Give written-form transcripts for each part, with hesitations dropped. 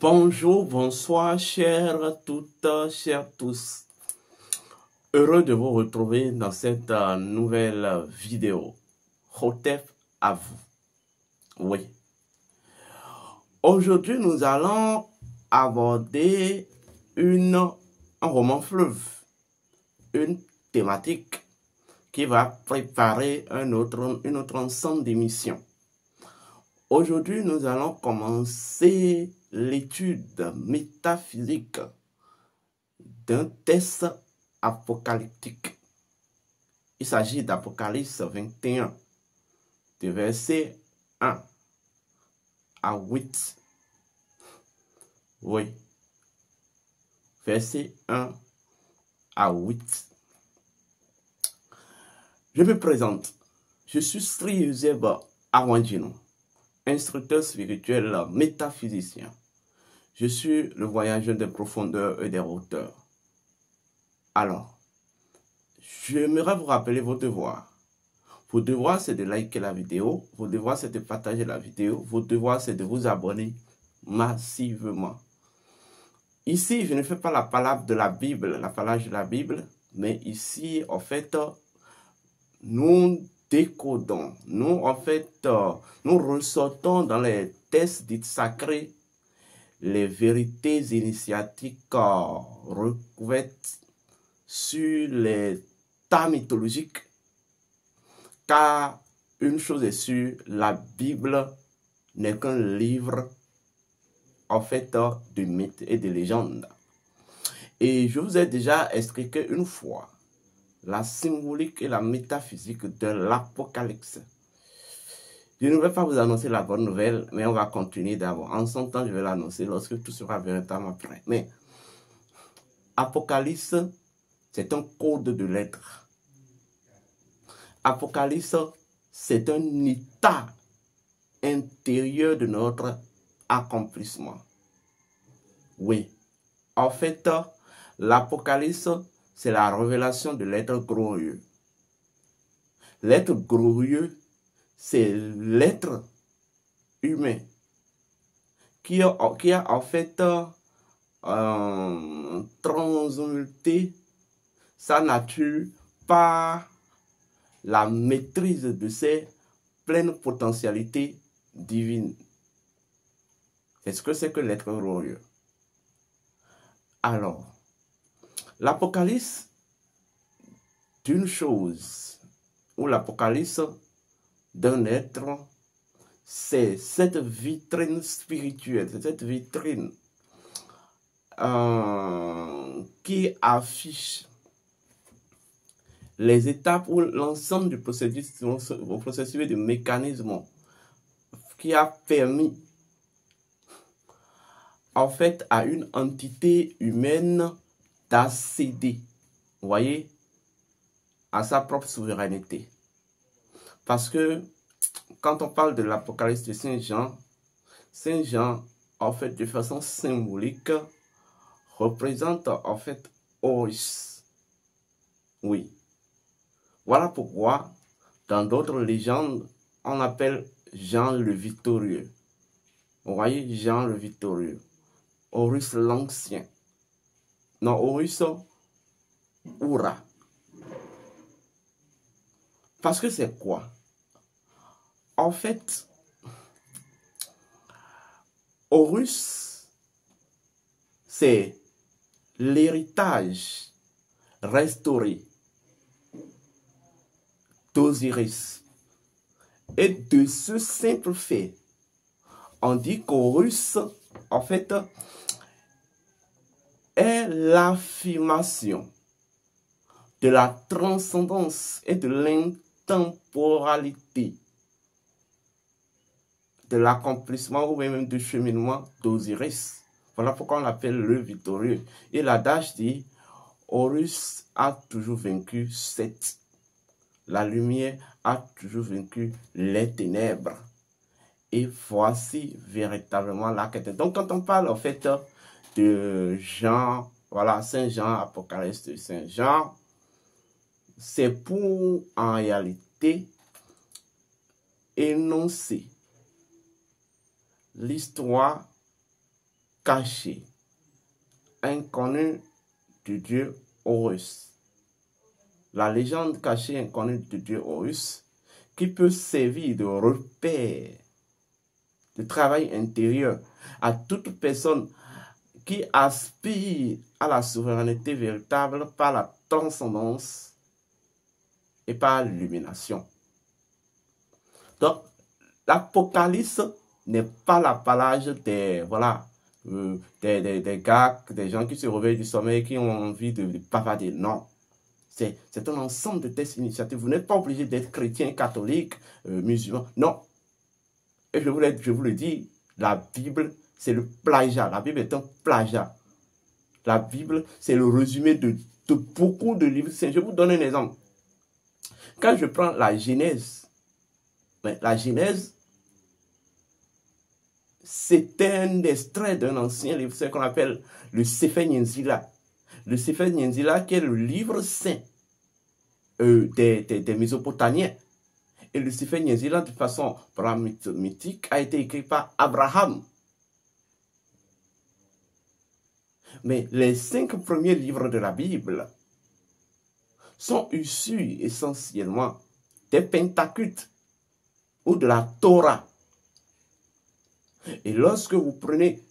Bonjour, bonsoir, chers toutes, chers tous. Heureux de vous retrouver dans cette nouvelle vidéo. Hotep à vous. Oui. Aujourd'hui, nous allons aborder un roman fleuve, une thématique qui va préparer un autre ensemble d'émissions. Aujourd'hui, nous allons commencer l'étude métaphysique d'un texte apocalyptique. Il s'agit d'Apocalypse 21, de versets 1 à 8. Oui, versets 1 à 8. Je me présente. Je suis Sri Yuseb Arwandjino, instructeur spirituel métaphysicien. Je suis le voyageur des profondeurs et des hauteurs. Alors, j'aimerais vous rappeler vos devoirs. Vos devoirs, c'est de liker la vidéo. Vos devoirs, c'est de partager la vidéo. Vos devoirs, c'est de vous abonner massivement. Ici, je ne fais pas la parole de la Bible, mais ici, en fait, nous décodons. Nous, en fait, nous ressortons dans les textes dits sacrés les vérités initiatiques recouvertes sur les tas mythologiques, car une chose est sûre, la Bible n'est qu'un livre en fait de mythes et de légendes. Et je vous ai déjà expliqué une fois la symbolique et la métaphysique de l'Apocalypse. Je ne vais pas vous annoncer la bonne nouvelle, mais on va continuer d'abord. En son temps, je vais l'annoncer lorsque tout sera véritablement prêt. Mais Apocalypse, c'est un code de lettres. Apocalypse, c'est un état intérieur de notre accomplissement. Oui. En fait, l'Apocalypse, c'est la révélation de l'être glorieux. L'être glorieux, c'est l'être humain qui a en fait transmuté sa nature par la maîtrise de ses pleines potentialités divines. C'est ce que c'est que l'être glorieux. Alors, l'Apocalypse d'une chose, ou l'Apocalypse d'un être, c'est cette vitrine spirituelle, c'est cette vitrine qui affiche les étapes ou l'ensemble du processus de mécanisme qui a permis en fait à une entité humaine d'accéder, vous voyez, à sa propre souveraineté. Parce que quand on parle de l'Apocalypse de Saint Jean, en fait, de façon symbolique, représente en fait Horus. Oui. Voilà pourquoi, dans d'autres légendes, on appelle Jean le Victorieux. Vous voyez, Jean le Victorieux. Horus l'Ancien. Non, Horus Oura. Parce que c'est quoi? En fait, Horus, c'est l'héritage restauré d'Osiris. Et de ce simple fait, on dit qu'Horus, en fait, est l'affirmation de la transcendance et de l'intemporalité de l'accomplissement ou même du cheminement d'Osiris. Voilà pourquoi on l'appelle le victorieux. Et l'adage dit, Horus a toujours vaincu Seth. La lumière a toujours vaincu les ténèbres. Et voici véritablement la quête. Donc quand on parle en fait de Jean, voilà, Saint Jean, Apocalypse de Saint Jean, c'est pour en réalité énoncer l'histoire caché, inconnu du dieu Horus. La légende cachée inconnue du dieu Horus qui peut servir de repère, de travail intérieur à toute personne qui aspire à la souveraineté véritable par la transcendance et par l'illumination. Donc, l'Apocalypse n'est pas l'appellage des, voilà, des gars, des gens qui se réveillent du sommeil, qui ont envie de bavarder. Non. C'est un ensemble de textes initiatiques. Vous n'êtes pas obligé d'être chrétien, catholique, musulman. Non. Et je vous le dis, la Bible, c'est le plagiat. La Bible est un plagiat. La Bible, c'est le résumé de beaucoup de livres saints. Je vous donne un exemple. Quand je prends la Genèse, c'est un extrait d'un ancien livre, ce qu'on appelle le Sefer Yetzirah. Le Sefer Yetzirah qui est le livre saint des Mésopotamiens. Et le Sefer Yetzirah, de façon mythique, a été écrit par Abraham. Mais les 5 premiers livres de la Bible sont issus essentiellement des Pentateuques ou de la Torah. Et lorsque vous prenez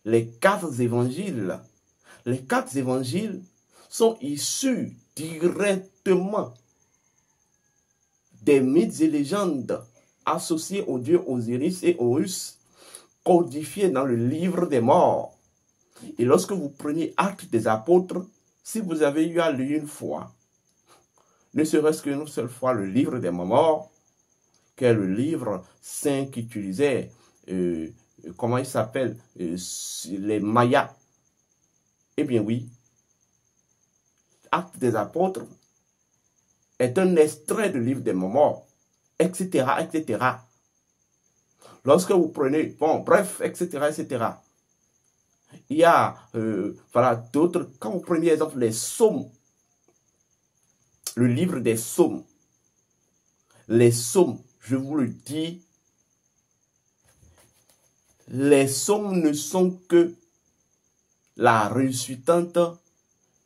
les 4 évangiles sont issus directement des mythes et légendes associés aux dieux Osiris et Horus, codifiés dans le livre des morts. Et lorsque vous prenez Actes des Apôtres, si vous avez eu à lire une fois, ne serait-ce qu'une seule fois, le livre des morts, qui est le livre saint qu'utilisaient, comment il s'appelle, les Mayas. Eh bien oui, Actes des Apôtres est un extrait du livre des morts, etc., etc. Lorsque vous prenez, bon, bref, etc., etc., il y a, voilà, d'autres, quand vous prenez, exemple, les psaumes, le livre des psaumes, les psaumes, je vous le dis, les psaumes ne sont que la résultante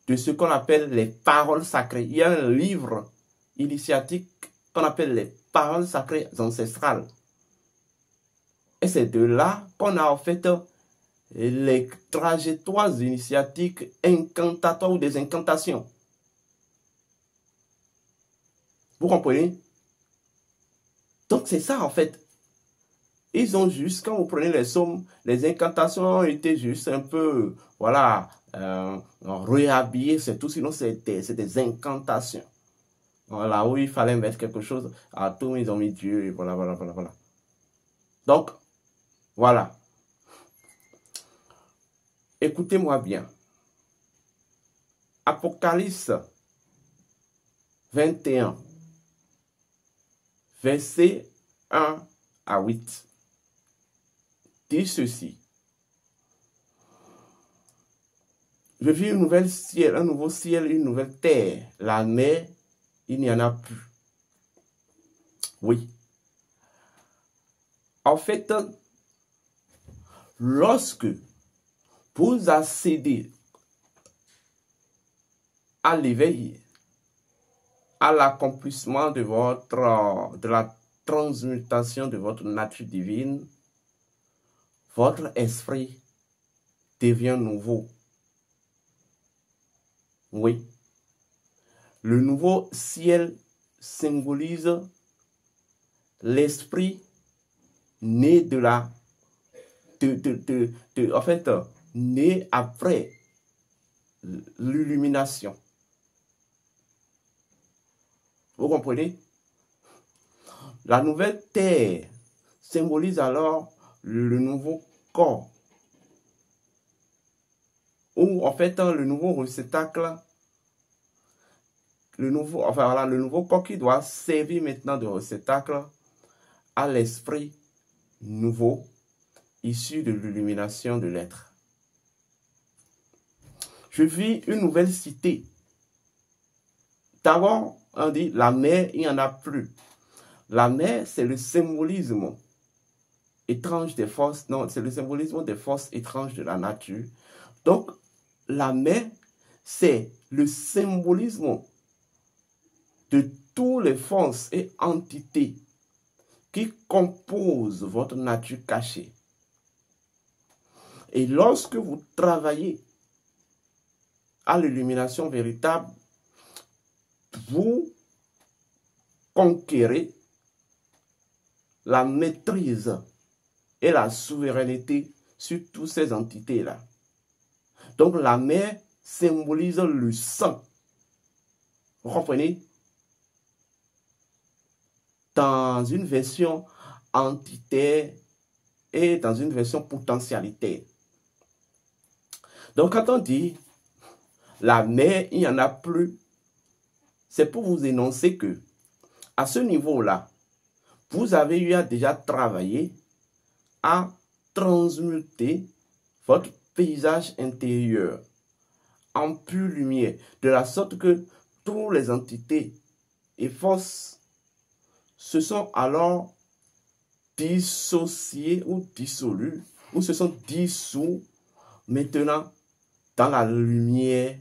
de ce qu'on appelle les paroles sacrées. Il y a un livre initiatique qu'on appelle les paroles sacrées ancestrales. Et c'est de là qu'on a en fait les trajectoires initiatiques incantatoires ou des incantations. Vous comprenez? Donc c'est ça en fait. Ils ont juste, quand vous prenez les psaumes, les incantations ont été juste un peu, voilà, réhabillées, c'est tout, sinon c'est des incantations. Voilà, où il fallait mettre quelque chose, à tout, ils ont mis Dieu, et voilà, voilà, voilà, voilà. Donc, voilà. Écoutez-moi bien. Apocalypse 21, verset 1 à 8. Dit ceci. Je vis un nouveau ciel, une nouvelle terre. La mer, il n'y en a plus. Oui. En fait, lorsque vous accédez à l'éveil, à l'accomplissement de la transmutation de votre nature divine, votre esprit devient nouveau. Oui. Le nouveau ciel symbolise l'esprit né de la... en fait, né après l'illumination. Vous comprenez? La nouvelle terre symbolise alors le nouveau corps. Ou en fait, le nouveau réceptacle, le nouveau corps qui doit servir maintenant de réceptacle à l'esprit nouveau issu de l'illumination de l'être. Je vis une nouvelle cité. D'abord, on dit la mer, il n'y en a plus. La mer, c'est le symbolisme étranges des forces, non, c'est le symbolisme des forces étranges de la nature. Donc, la mer, c'est le symbolisme de toutes les forces et entités qui composent votre nature cachée. Et lorsque vous travaillez à l'illumination véritable, vous conquérez la maîtrise et la souveraineté sur toutes ces entités-là. Donc la mer symbolise le sang. Vous comprenez? Dans une version entité et dans une version potentialité. Donc quand on dit la mer, il n'y en a plus, c'est pour vous énoncer que à ce niveau-là, vous avez eu à déjà travailler à transmuter votre paysage intérieur en pure lumière, de la sorte que toutes les entités et forces se sont alors dissociées ou dissolues, ou se sont dissous maintenant dans la lumière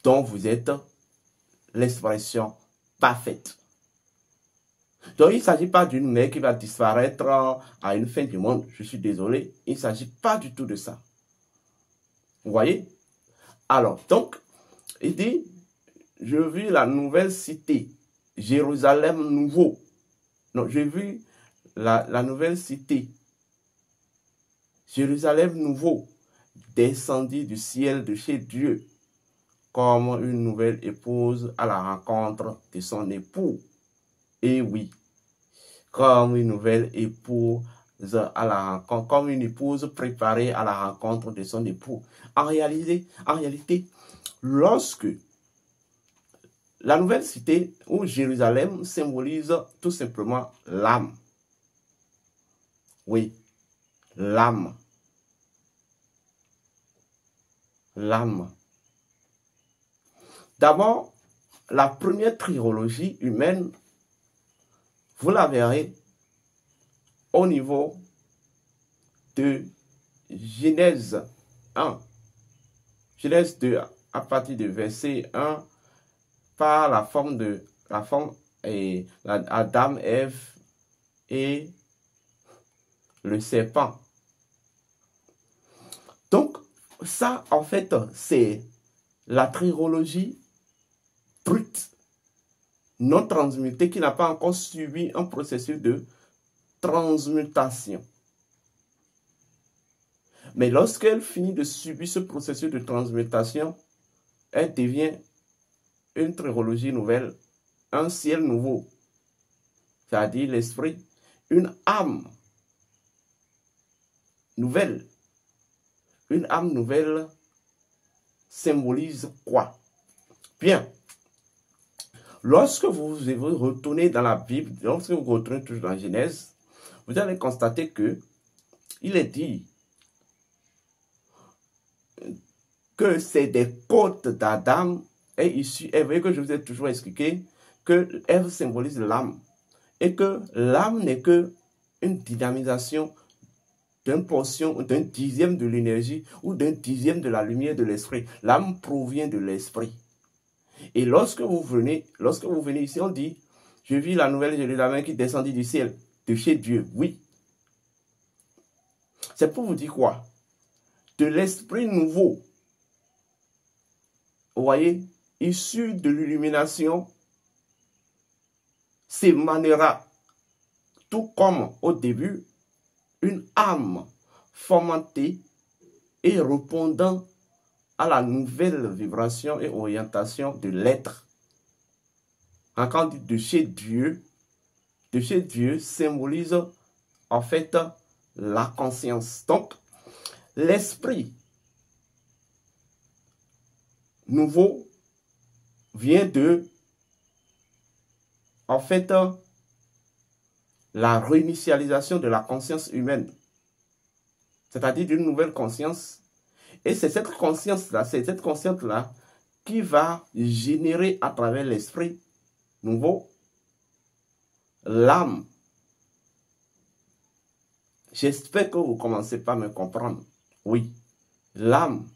dont vous êtes l'expression parfaite. Donc, il ne s'agit pas d'une mer qui va disparaître à une fin du monde. Je suis désolé, il ne s'agit pas du tout de ça. Vous voyez? Alors, donc, il dit, je vis la nouvelle cité, Jérusalem nouveau. Non, j'ai vu la nouvelle cité, Jérusalem nouveau, descendit du ciel de chez Dieu, comme une nouvelle épouse à la rencontre de son époux. Et oui, comme une nouvelle épouse à la rencontre, comme une épouse préparée à la rencontre de son époux. En réalité, lorsque la nouvelle cité ou Jérusalem symbolise tout simplement l'âme. Oui, l'âme. L'âme. D'abord, la première trilogie humaine, vous la verrez au niveau de Genèse 1. Genèse 2, à partir du verset 1, par la forme et Adam, Ève et le serpent. Donc, ça, en fait, c'est la trilogie brute, non transmutée, qui n'a pas encore subi un processus de transmutation. Mais lorsqu'elle finit de subir ce processus de transmutation, elle devient une trilogie nouvelle, un ciel nouveau, c'est-à-dire l'esprit, une âme nouvelle. Une âme nouvelle symbolise quoi? Bien, lorsque vous retournez dans la Bible, lorsque vous retournez toujours dans Genèse, vous allez constater que il est dit que c'est des côtes d'Adam est issu, et vous voyez que je vous ai toujours expliqué que Ève symbolise l'âme et que l'âme n'est que une dynamisation d'une portion, d'un dixième de l'énergie ou d'un dixième de la lumière de l'esprit. L'âme provient de l'esprit. Et lorsque vous venez ici, on dit, je vis la nouvelle Jérusalem qui descendit du ciel, de chez Dieu. Oui. C'est pour vous dire quoi? De l'esprit nouveau. Vous voyez, issu de l'illumination, s'émanera, tout comme au début, une âme fomentée et répondant à la nouvelle vibration et orientation de l'être. Quand on dit de chez Dieu symbolise en fait la conscience. Donc, l'esprit nouveau vient de, en fait, la réinitialisation de la conscience humaine, c'est-à-dire d'une nouvelle conscience. Et c'est cette conscience-là, qui va générer à travers l'esprit nouveau l'âme J'espère que vous commencez par me comprendre. Oui, l'âme,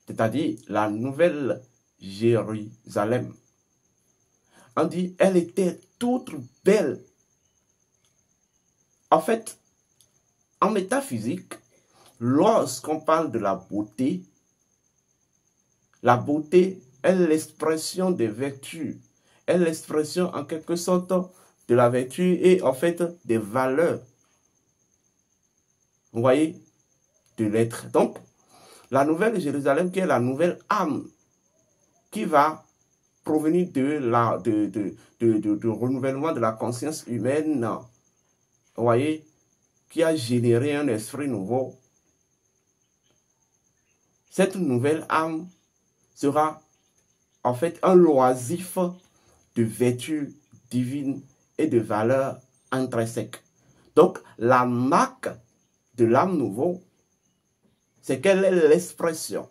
c'est-à-dire la nouvelle Jérusalem. On dit, elle était toute belle. En fait, en métaphysique, lorsqu'on parle de la beauté est l'expression des vertus, est l'expression en quelque sorte de la vertu et en fait des valeurs. Vous voyez, de l'être. Donc, la nouvelle Jérusalem qui est la nouvelle âme qui va provenir du renouvellement de la conscience humaine, vous voyez, qui a généré un esprit nouveau. Cette nouvelle âme sera en fait un loisif de vertus divines et de valeurs intrinsèques. Donc, la marque de l'âme nouveau, c'est qu'elle est l'expression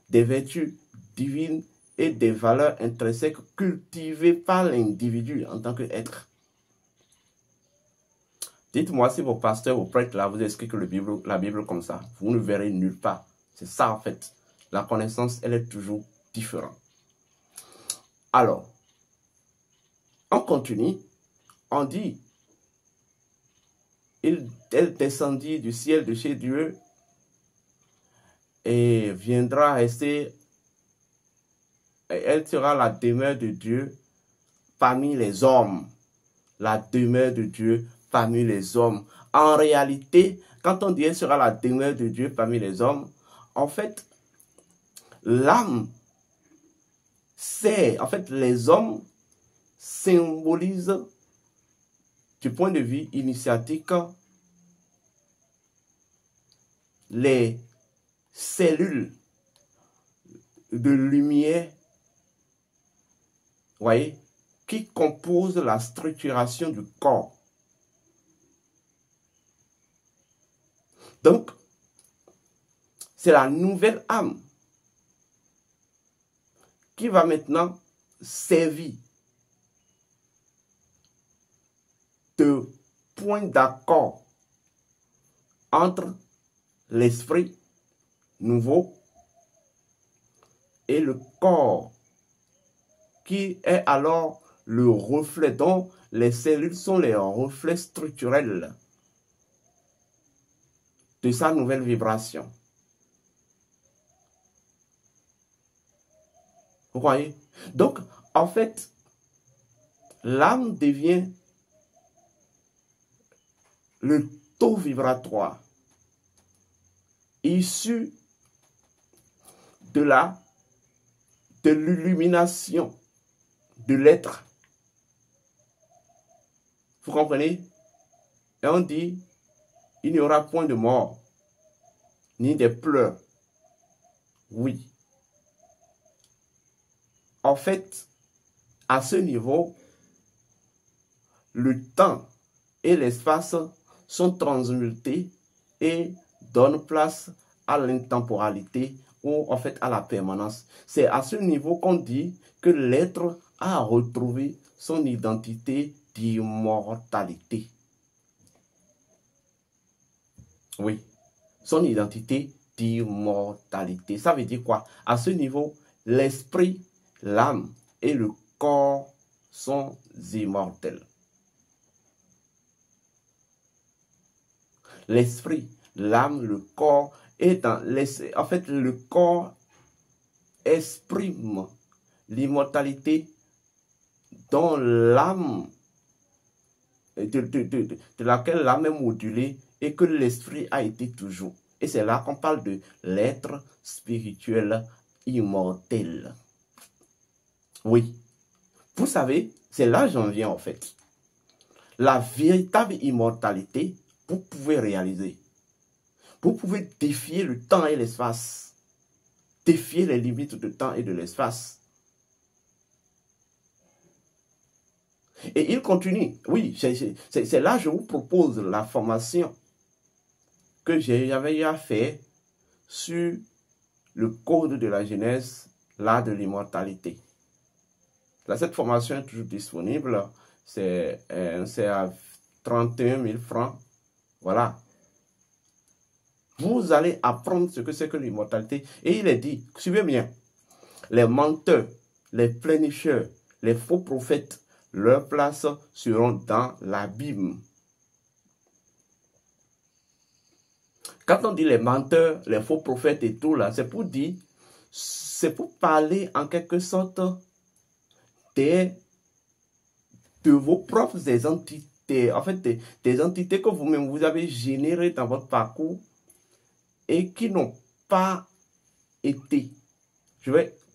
des vertus divines et des valeurs intrinsèques cultivées par l'individu en tant qu'être. Dites-moi si vos pasteurs, vos prêtres là vous expliquent la Bible comme ça. Vous ne verrez nulle part. C'est ça en fait. La connaissance, elle est toujours différente. Alors, on continue. On dit, elle descendit du ciel de chez Dieu et viendra rester. Elle sera la demeure de Dieu parmi les hommes. La demeure de Dieu parmi les hommes. En réalité, quand on dit elle sera la demeure de Dieu parmi les hommes, en fait, l'âme, c'est, en fait, les hommes symbolisent, du point de vue initiatique, les cellules de lumière, voyez, qui composent la structuration du corps. Donc, c'est la nouvelle âme qui va maintenant servir de point d'accord entre l'esprit nouveau et le corps, qui est alors le reflet, dont les cellules sont les reflets structurels de sa nouvelle vibration. Vous voyez? Donc, en fait, l'âme devient le taux vibratoire issu de l'illumination de l'être. Vous comprenez? Et on dit, il n'y aura point de mort, ni de pleurs. Oui. En fait, à ce niveau, le temps et l'espace sont transmutés et donnent place à l'intemporalité ou en fait à la permanence. C'est à ce niveau qu'on dit que l'être a retrouvé son identité d'immortalité. Oui, son identité d'immortalité. Ça veut dire quoi? À ce niveau, l'esprit, l'âme et le corps sont immortels. L'esprit, l'âme, le corps est dans l'esprit. En fait, le corps exprime l'immortalité dont l'âme, de laquelle l'âme est modulée et que l'esprit a été toujours. Et c'est là qu'on parle de l'être spirituel immortel. Oui. Vous savez, c'est là que j'en viens en fait. La véritable immortalité, vous pouvez réaliser. Vous pouvez défier le temps et l'espace. Défier les limites du temps et de l'espace. Et il continue. Oui, c'est là que je vous propose la formation que j'avais eu à faire sur le code de la Genèse, l'art de l'immortalité. Là, cette formation est toujours disponible. C'est à 31 000 francs. Voilà. Vous allez apprendre ce que c'est que l'immortalité. Et il est dit, suivez bien, les menteurs, les plénicheurs, les faux prophètes, leur place seront dans l'abîme. Quand on dit les menteurs, les faux prophètes et tout là, c'est pour dire, c'est pour parler en quelque sorte de vos propres entités, en fait des entités que vous-même vous avez générées dans votre parcours et qui n'ont pas été.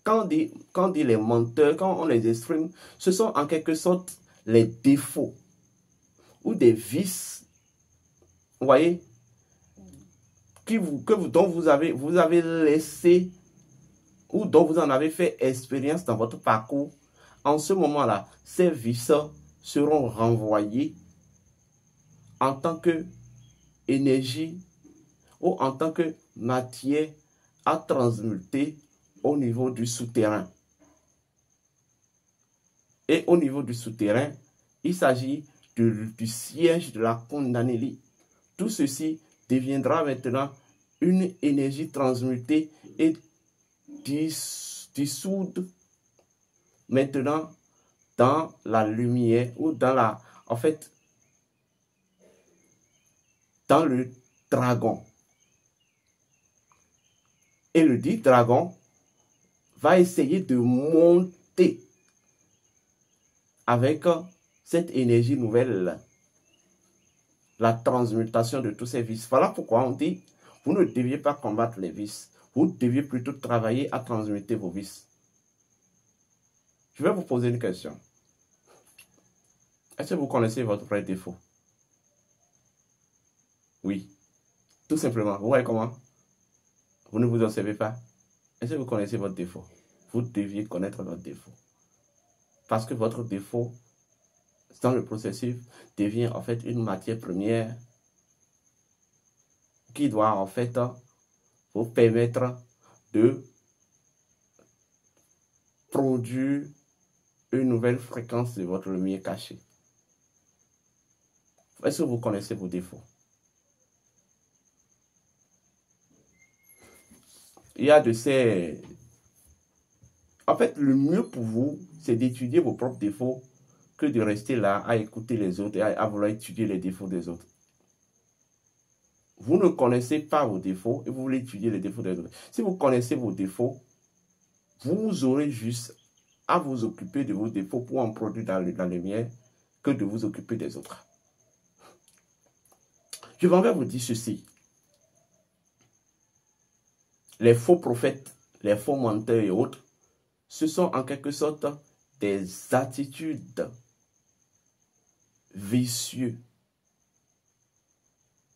Quand on dit les menteurs, quand on les exprime, ce sont en quelque sorte les défauts ou des vices, vous voyez, dont vous avez laissé ou dont vous en avez fait expérience dans votre parcours. En ce moment-là, ces vices seront renvoyés en tant que énergie ou en tant que matière à transmuter au niveau du souterrain. Et au niveau du souterrain, il s'agit du siège de la Kundalini. Tout ceci deviendra maintenant une énergie transmutée et dissoute maintenant dans la lumière ou dans la, en fait, dans le dragon. Et le dit dragon va essayer de monter avec cette énergie nouvelle, la transmutation de tous ces vices. Voilà pourquoi on dit, vous ne deviez pas combattre les vices, vous deviez plutôt travailler à transmuter vos vices. Je vais vous poser une question. Est-ce que vous connaissez votre vrai défaut? Oui. Tout simplement. Vous voyez comment? Vous ne vous observez pas? Est-ce que vous connaissez votre défaut? Vous deviez connaître votre défaut. Parce que votre défaut, dans le processus, devient en fait une matière première qui doit en fait vous permettre de produire une nouvelle fréquence de votre lumière cachée. Est-ce que vous connaissez vos défauts? Il y a de ces... En fait, le mieux pour vous, c'est d'étudier vos propres défauts que de rester là à écouter les autres et à vouloir étudier les défauts des autres. Vous ne connaissez pas vos défauts et vous voulez étudier les défauts des autres. Si vous connaissez vos défauts, vous aurez juste à vous occuper de vos défauts pour en produire dans la lumière que de vous occuper des autres. Je vais vous dire ceci. Les faux prophètes, les faux menteurs et autres, ce sont en quelque sorte des attitudes vicieuses.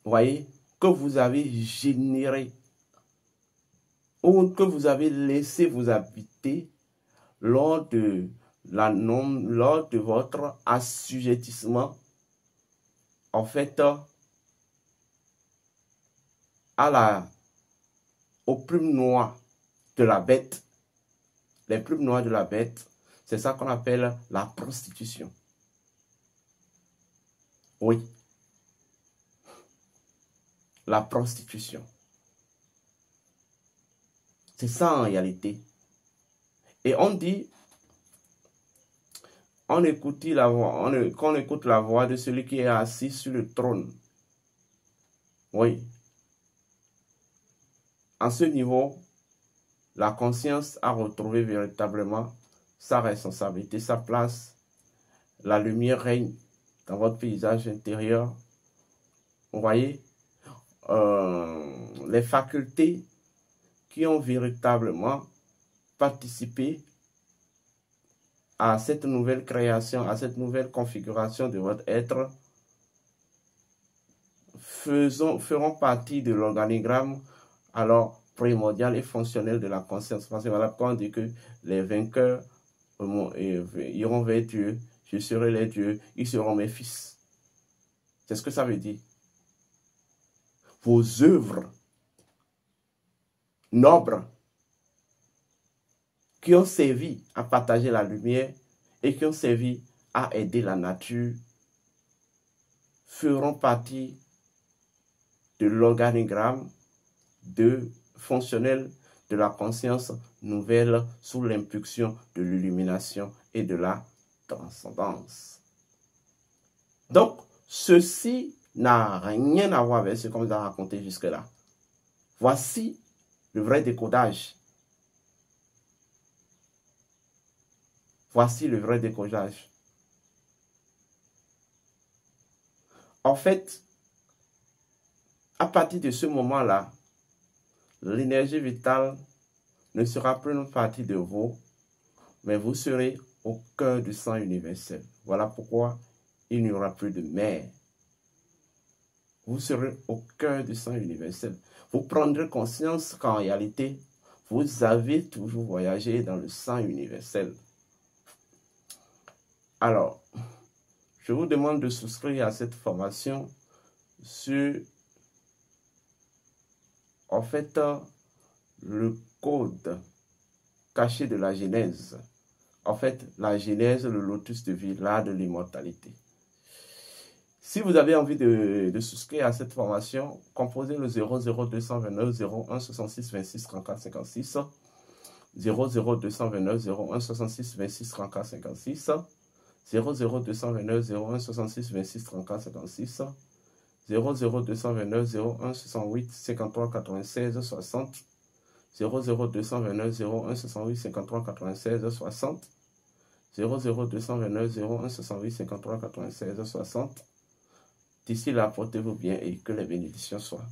Vous voyez, que vous avez générées ou que vous avez laissé vous habiter lors de votre assujettissement, en fait, aux plumes noires de la bête. Les plumes noires de la bête, c'est ça qu'on appelle la prostitution. Oui. La prostitution. C'est ça en réalité. Et on dit, qu'on écoute la voix de celui qui est assis sur le trône. Oui. À ce niveau, la conscience a retrouvé véritablement sa responsabilité, sa place. La lumière règne dans votre paysage intérieur. Vous voyez, les facultés qui ont véritablement participé à cette nouvelle création, à cette nouvelle configuration de votre être, feront partie de l'organigramme alors primordial et fonctionnel de la conscience. Parce que voilà pourquoi on dit que les vainqueurs iront vers Dieu, je serai les dieux, ils seront mes fils. C'est ce que ça veut dire. Vos œuvres nobles qui ont servi à partager la lumière et qui ont servi à aider la nature feront partie de l'organigramme fonctionnel de la conscience nouvelle sous l'impulsion de l'illumination et de la transcendance. Donc, ceci n'a rien à voir avec ce qu'on vous a raconté jusque-là. Voici le vrai décodage. Voici le vrai décodage. En fait, à partir de ce moment-là, l'énergie vitale ne sera plus une partie de vous, mais vous serez au cœur du sang universel. Voilà pourquoi il n'y aura plus de mer. Vous serez au cœur du sang universel. Vous prendrez conscience qu'en réalité, vous avez toujours voyagé dans le sang universel. Alors, je vous demande de souscrire à cette formation sur, en fait, le code caché de la Genèse. En fait, la Genèse, le lotus de vie, l'art de l'immortalité. Si vous avez envie de souscrire à cette formation, composez le 00229 01 66 26 34 56, 00229 01 66 26 34 56, 00229 01 66 26 34 56, 00229 01 68 53 96 60, 00229 01 68 53 96 60, 00229 01 68 53 96 60. D'ici là, portez-vous bien et que les bénédictions soient